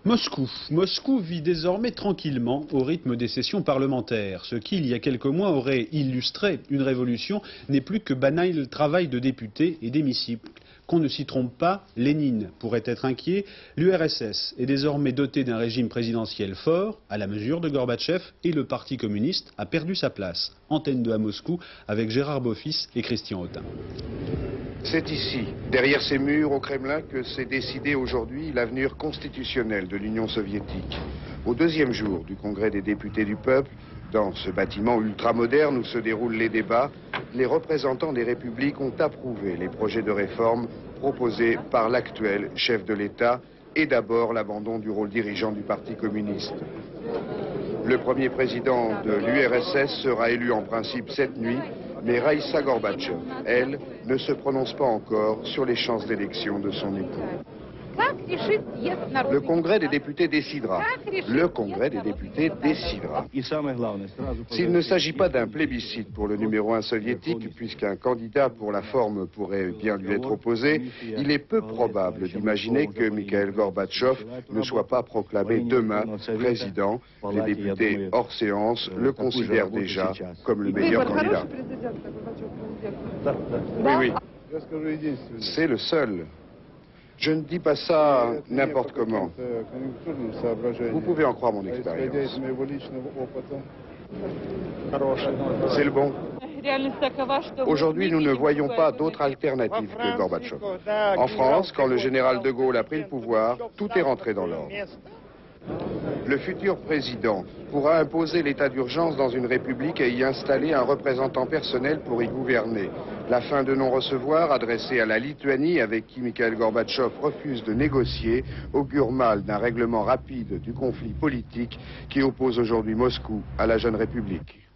Moscou vit désormais tranquillement au rythme des sessions parlementaires. Ce qui, il y a quelques mois, aurait illustré une révolution n'est plus que banal travail de députés et d'hémicycle. Qu'on ne s'y trompe pas, Lénine pourrait être inquiet. L'URSS est désormais dotée d'un régime présidentiel fort, à la mesure de Gorbatchev, et le Parti communiste a perdu sa place. Antenne 2 à Moscou, avec Gérard Beaufils et Christian Autain. C'est ici, derrière ces murs au Kremlin, que s'est décidé aujourd'hui l'avenir constitutionnel de l'Union soviétique. Au deuxième jour du Congrès des députés du peuple, dans ce bâtiment ultramoderne où se déroulent les débats, les représentants des républiques ont approuvé les projets de réforme proposés par l'actuel chef de l'État et d'abord l'abandon du rôle dirigeant du Parti communiste. Le premier président de l'URSS sera élu en principe cette nuit, mais Raïssa Gorbatchev, elle, ne se prononce pas encore sur les chances d'élection de son époux. Le Congrès des députés décidera. Le Congrès des députés décidera. S'il ne s'agit pas d'un plébiscite pour le numéro 1 soviétique, puisqu'un candidat pour la forme pourrait bien lui être opposé, il est peu probable d'imaginer que Mikhail Gorbatchev ne soit pas proclamé demain président. Les députés hors séance le considèrent déjà comme le meilleur candidat. Oui. C'est le seul. Je ne dis pas ça n'importe comment. Vous pouvez en croire mon expérience. C'est le bon. Aujourd'hui, nous ne voyons pas d'autre alternative que Gorbatchev. En France, quand le général de Gaulle a pris le pouvoir, tout est rentré dans l'ordre. Le futur président pourra imposer l'état d'urgence dans une république et y installer un représentant personnel pour y gouverner. La fin de non-recevoir adressée à la Lituanie, avec qui Mikhail Gorbatchev refuse de négocier, augure mal d'un règlement rapide du conflit politique qui oppose aujourd'hui Moscou à la jeune république.